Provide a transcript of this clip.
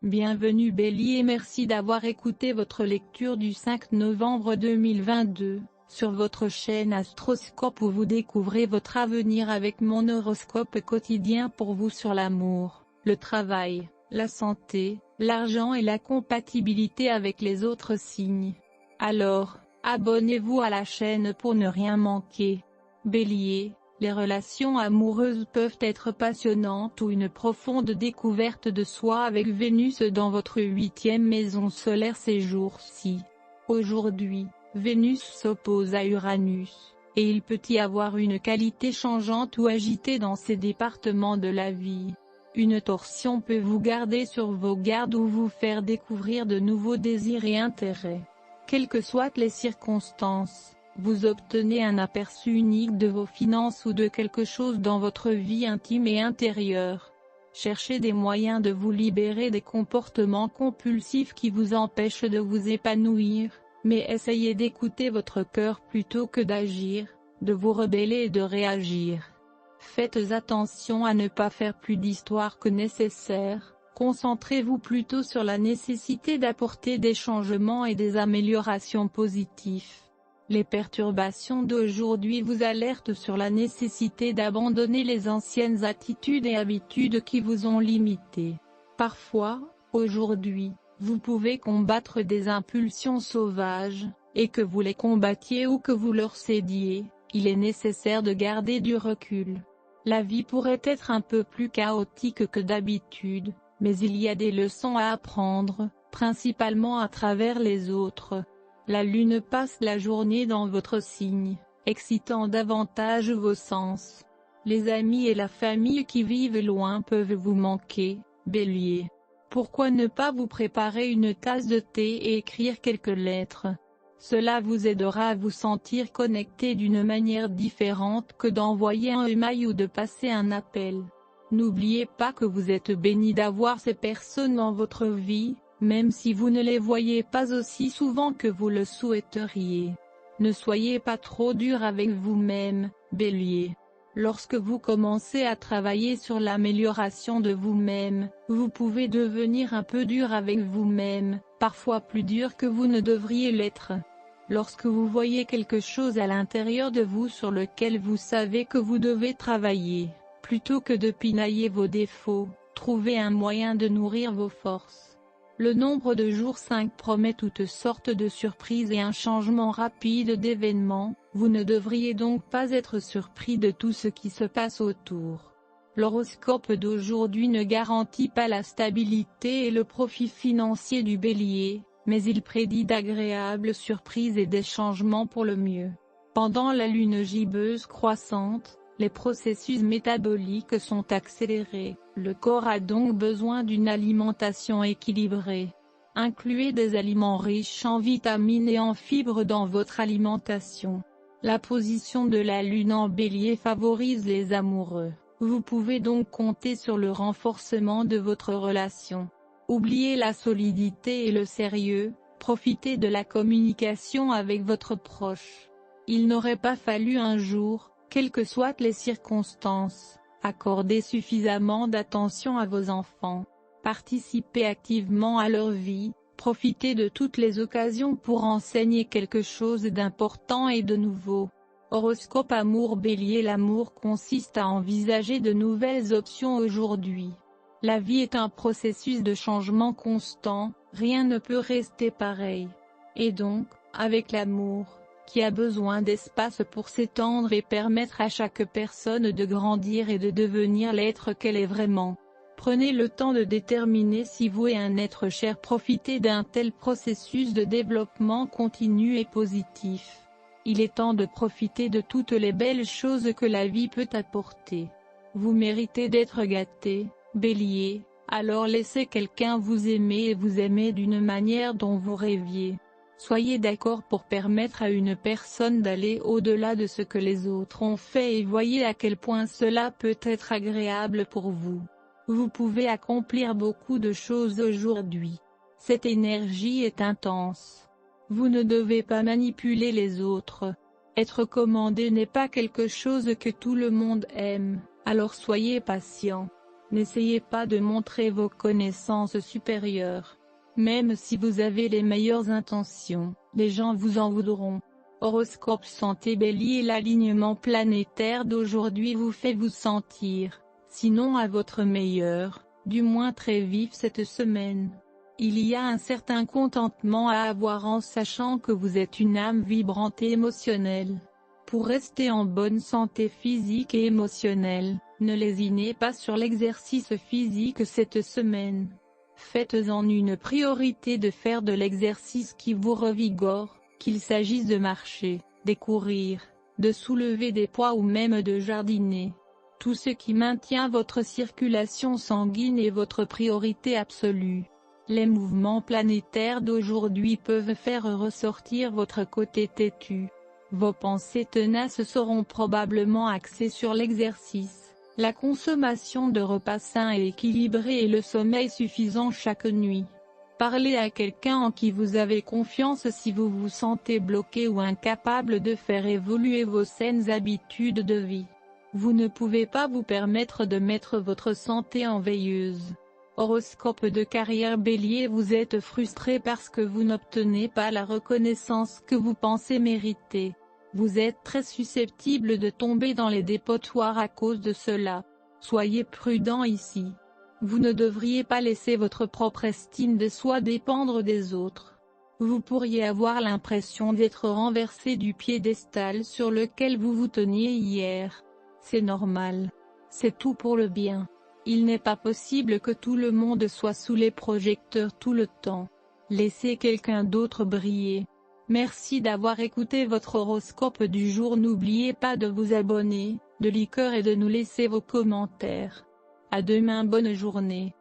Bienvenue Bélier et merci d'avoir écouté votre lecture du 5 novembre 2022, sur votre chaîne Astroscope où vous découvrez votre avenir avec mon horoscope quotidien pour vous sur l'amour, le travail, la santé, l'argent et la compatibilité avec les autres signes. Alors, abonnez-vous à la chaîne pour ne rien manquer. Bélier, les relations amoureuses peuvent être passionnantes ou une profonde découverte de soi avec Vénus dans votre 8e maison solaire ces jours-ci. Aujourd'hui, Vénus s'oppose à Uranus, et il peut y avoir une qualité changeante ou agitée dans ces départements de la vie. Une torsion peut vous garder sur vos gardes ou vous faire découvrir de nouveaux désirs et intérêts. Quelles que soient les circonstances, vous obtenez un aperçu unique de vos finances ou de quelque chose dans votre vie intime et intérieure. Cherchez des moyens de vous libérer des comportements compulsifs qui vous empêchent de vous épanouir, mais essayez d'écouter votre cœur plutôt que d'agir, de vous rebeller et de réagir. Faites attention à ne pas faire plus d'histoire que nécessaire, concentrez-vous plutôt sur la nécessité d'apporter des changements et des améliorations positives. Les perturbations d'aujourd'hui vous alertent sur la nécessité d'abandonner les anciennes attitudes et habitudes qui vous ont limité. Parfois, aujourd'hui, vous pouvez combattre des impulsions sauvages, et que vous les combattiez ou que vous leur cédiez, il est nécessaire de garder du recul. La vie pourrait être un peu plus chaotique que d'habitude, mais il y a des leçons à apprendre, principalement à travers les autres. La lune passe la journée dans votre signe, excitant davantage vos sens. Les amis et la famille qui vivent loin peuvent vous manquer, Bélier. Pourquoi ne pas vous préparer une tasse de thé et écrire quelques lettres? Cela vous aidera à vous sentir connecté d'une manière différente que d'envoyer un email ou de passer un appel. N'oubliez pas que vous êtes béni d'avoir ces personnes dans votre vie, même si vous ne les voyez pas aussi souvent que vous le souhaiteriez. Ne soyez pas trop dur avec vous-même, Bélier. Lorsque vous commencez à travailler sur l'amélioration de vous-même, vous pouvez devenir un peu dur avec vous-même, parfois plus dur que vous ne devriez l'être. Lorsque vous voyez quelque chose à l'intérieur de vous sur lequel vous savez que vous devez travailler, plutôt que de pinailler vos défauts, trouvez un moyen de nourrir vos forces. Le nombre de jours 5 promet toutes sortes de surprises et un changement rapide d'événements, vous ne devriez donc pas être surpris de tout ce qui se passe autour. L'horoscope d'aujourd'hui ne garantit pas la stabilité et le profit financier du Bélier, mais il prédit d'agréables surprises et des changements pour le mieux. Pendant la lune gibbeuse croissante, les processus métaboliques sont accélérés, le corps a donc besoin d'une alimentation équilibrée. Incluez des aliments riches en vitamines et en fibres dans votre alimentation. La position de la lune en Bélier favorise les amoureux, vous pouvez donc compter sur le renforcement de votre relation. Oubliez la solidité et le sérieux, profitez de la communication avec votre proche. Il n'aurait pas fallu un jour, quelles que soient les circonstances, accordez suffisamment d'attention à vos enfants. Participez activement à leur vie, profitez de toutes les occasions pour enseigner quelque chose d'important et de nouveau. Horoscope amour Bélier. L'amour consiste à envisager de nouvelles options aujourd'hui. La vie est un processus de changement constant, rien ne peut rester pareil. Et donc, avec l'amour, qui a besoin d'espace pour s'étendre et permettre à chaque personne de grandir et de devenir l'être qu'elle est vraiment. Prenez le temps de déterminer si vous et un être cher profitez d'un tel processus de développement continu et positif. Il est temps de profiter de toutes les belles choses que la vie peut apporter. Vous méritez d'être gâté, Bélier, alors laissez quelqu'un vous aimer et vous aimer d'une manière dont vous rêviez. Soyez d'accord pour permettre à une personne d'aller au-delà de ce que les autres ont fait et voyez à quel point cela peut être agréable pour vous. Vous pouvez accomplir beaucoup de choses aujourd'hui. Cette énergie est intense. Vous ne devez pas manipuler les autres. Être commandé n'est pas quelque chose que tout le monde aime, alors soyez patient. N'essayez pas de montrer vos connaissances supérieures. Même si vous avez les meilleures intentions, les gens vous en voudront. Horoscope santé Bélier. L'alignement planétaire d'aujourd'hui vous fait vous sentir, sinon à votre meilleur, du moins très vif cette semaine. Il y a un certain contentement à avoir en sachant que vous êtes une âme vibrante et émotionnelle. Pour rester en bonne santé physique et émotionnelle, ne lésinez pas sur l'exercice physique cette semaine. Faites-en une priorité de faire de l'exercice qui vous revigore, qu'il s'agisse de marcher, de courir, de soulever des poids ou même de jardiner. Tout ce qui maintient votre circulation sanguine est votre priorité absolue. Les mouvements planétaires d'aujourd'hui peuvent faire ressortir votre côté têtu. Vos pensées tenaces seront probablement axées sur l'exercice, la consommation de repas sains et équilibrés et le sommeil suffisant chaque nuit. Parlez à quelqu'un en qui vous avez confiance si vous vous sentez bloqué ou incapable de faire évoluer vos saines habitudes de vie. Vous ne pouvez pas vous permettre de mettre votre santé en veilleuse. Horoscope de carrière Bélier. Vous êtes frustré parce que vous n'obtenez pas la reconnaissance que vous pensez mériter. Vous êtes très susceptible de tomber dans les dépotoirs à cause de cela. Soyez prudent ici. Vous ne devriez pas laisser votre propre estime de soi dépendre des autres. Vous pourriez avoir l'impression d'être renversé du piédestal sur lequel vous vous teniez hier. C'est normal. C'est tout pour le bien. Il n'est pas possible que tout le monde soit sous les projecteurs tout le temps. Laissez quelqu'un d'autre briller. Merci d'avoir écouté votre horoscope du jour. N'oubliez pas de vous abonner, de liker et de nous laisser vos commentaires. À demain. Bonne journée.